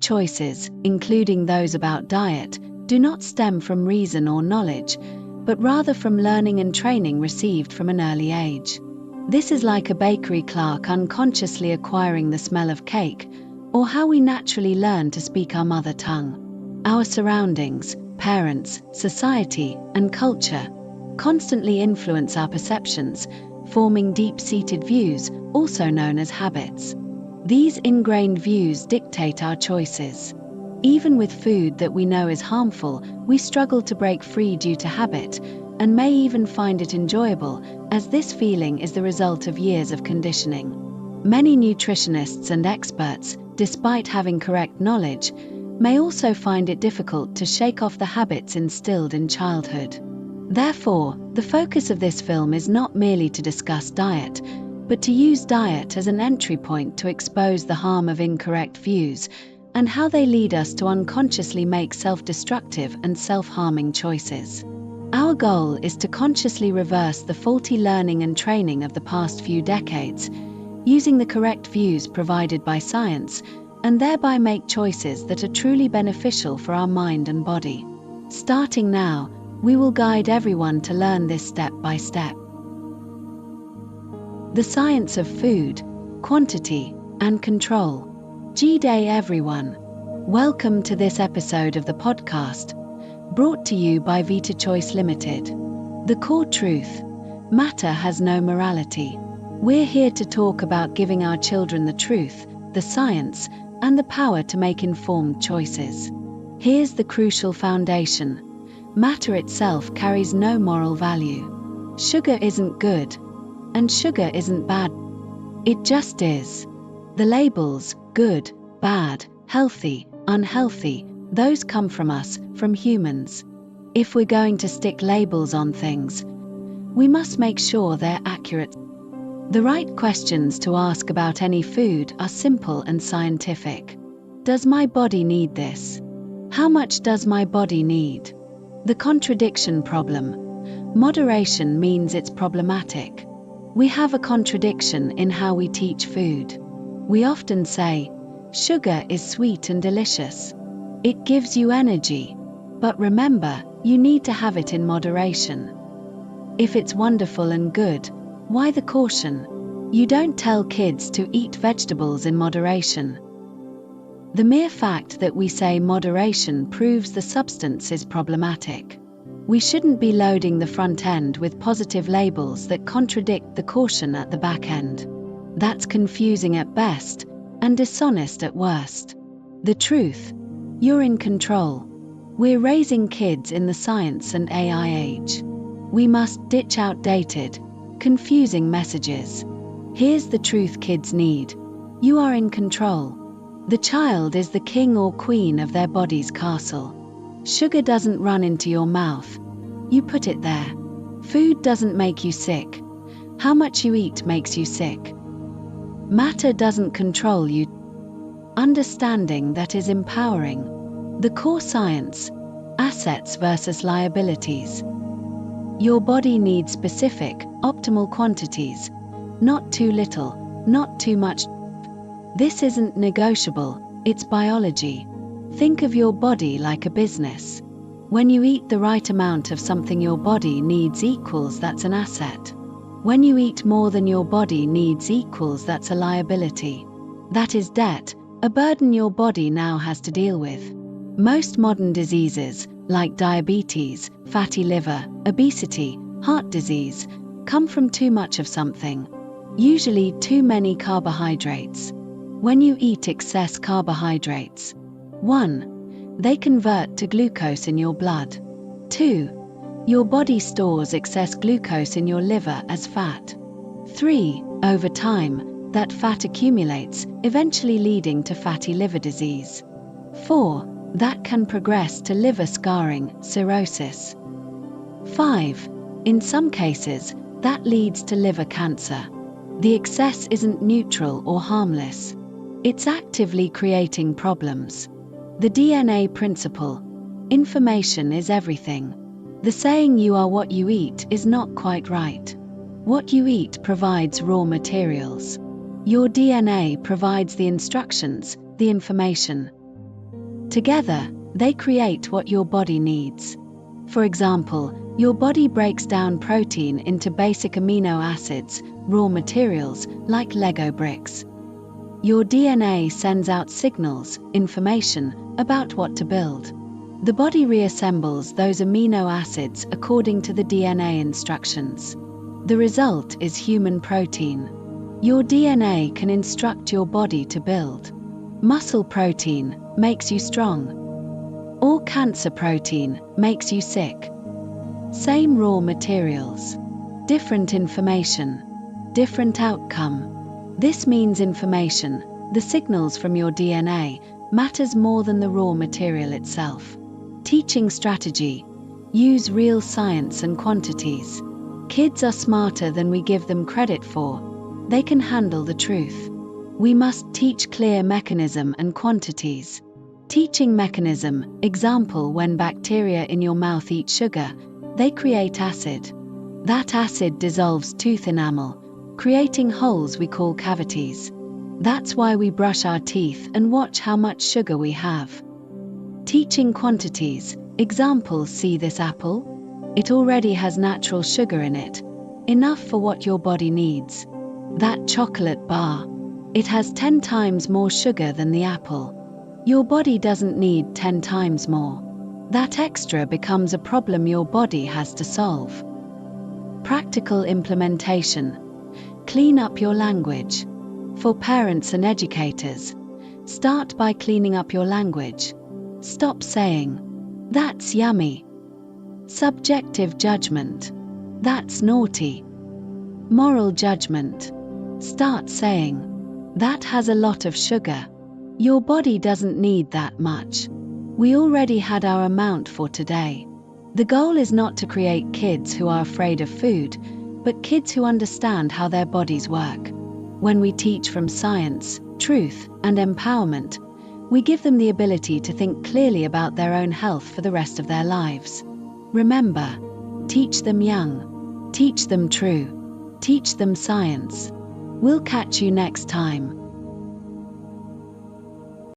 choices, including those about diet, do not stem from reason or knowledge, but rather from learning and training received from an early age. This is like a bakery clerk unconsciously acquiring the smell of cake, or how we naturally learn to speak our mother tongue. Our surroundings, parents, society, and culture constantly influence our perceptions, forming deep-seated views, also known as habits. These ingrained views dictate our choices. Even with food that we know is harmful, we struggle to break free due to habit, and may even find it enjoyable, as this feeling is the result of years of conditioning. Many nutritionists and experts, despite having correct knowledge, may also find it difficult to shake off the habits instilled in childhood. Therefore, the focus of this film is not merely to discuss diet, but to use diet as an entry point to expose the harm of incorrect views and how they lead us to unconsciously make self-destructive and self-harming choices. Our goal is to consciously reverse the faulty learning and training of the past few decades, using the correct views provided by science, and thereby make choices that are truly beneficial for our mind and body. Starting now, we will guide everyone to learn this step by step. The science of food, quantity, and control. Good day everyone. Welcome to this episode of the podcast, brought to you by Vita Choice Limited. The core truth: matter has no morality. We're here to talk about giving our children the truth, the science, and the power to make informed choices. Here's the crucial foundation. Matter itself carries no moral value. Sugar isn't good, and sugar isn't bad. It just is. The labels, good, bad, healthy, unhealthy, those come from us, from humans. If we're going to stick labels on things, we must make sure they're accurate. The right questions to ask about any food are simple and scientific. Does my body need this? How much does my body need? The contradiction problem. Moderation means it's problematic. We have a contradiction in how we teach food. We often say, sugar is sweet and delicious. It gives you energy. But remember, you need to have it in moderation. If it's wonderful and good, why the caution? You don't tell kids to eat vegetables in moderation. The mere fact that we say moderation proves the substance is problematic. We shouldn't be loading the front end with positive labels that contradict the caution at the back end. That's confusing at best, and dishonest at worst. The truth: you're in control. We're raising kids in the science and AI age. We must ditch outdated, confusing messages. Here's the truth kids need: you are in control. The child is the king or queen of their body's castle. Sugar doesn't run into your mouth. You put it there. Food doesn't make you sick. How much you eat makes you sick. Matter doesn't control you. Understanding that is empowering. The core science: assets versus liabilities. Your body needs specific, optimal quantities. Not too little, not too much. This isn't negotiable, it's biology. Think of your body like a business. When you eat the right amount of something your body needs equals, that's an asset. When you eat more than your body needs equals, that's a liability. That is debt, a burden your body now has to deal with. Most modern diseases, like diabetes, fatty liver, obesity, heart disease, come from too much of something. Usually too many carbohydrates. When you eat excess carbohydrates, 1. They convert to glucose in your blood. 2. Your body stores excess glucose in your liver as fat. 3. Over time, that fat accumulates, eventually leading to fatty liver disease. 4. That can progress to liver scarring, cirrhosis. 5. In some cases, that leads to liver cancer. The excess isn't neutral or harmless. It's actively creating problems. The DNA principle: information is everything. The saying "you are what you eat" is not quite right. What you eat provides raw materials. Your DNA provides the instructions, the information. Together, they create what your body needs. For example, your body breaks down protein into basic amino acids, raw materials, like Lego bricks. Your DNA sends out signals, information, about what to build. The body reassembles those amino acids according to the DNA instructions. The result is human protein. Your DNA can instruct your body to build. Muscle protein makes you strong. Or cancer protein makes you sick. Same raw materials. Different information. Different outcome. This means information, the signals from your DNA, matters more than the raw material itself. Teaching strategy. Use real science and quantities. Kids are smarter than we give them credit for. They can handle the truth. We must teach clear mechanism and quantities. Teaching mechanism, example, when bacteria in your mouth eat sugar, they create acid. That acid dissolves tooth enamel, creating holes we call cavities. That's why we brush our teeth and watch how much sugar we have. Teaching quantities, example, see this apple? It already has natural sugar in it, enough for what your body needs. That chocolate bar, it has 10 times more sugar than the apple. Your body doesn't need 10 times more. That extra becomes a problem your body has to solve. Practical implementation. Clean up your language. For parents and educators, start by cleaning up your language. Stop saying, "That's yummy." Subjective judgment. "That's naughty." Moral judgment. Start saying, "That has a lot of sugar." Your body doesn't need that much. We already had our amount for today. The goal is not to create kids who are afraid of food, but kids who understand how their bodies work. When we teach from science, truth, and empowerment, we give them the ability to think clearly about their own health for the rest of their lives. Remember, teach them young. Teach them true. Teach them science. We'll catch you next time.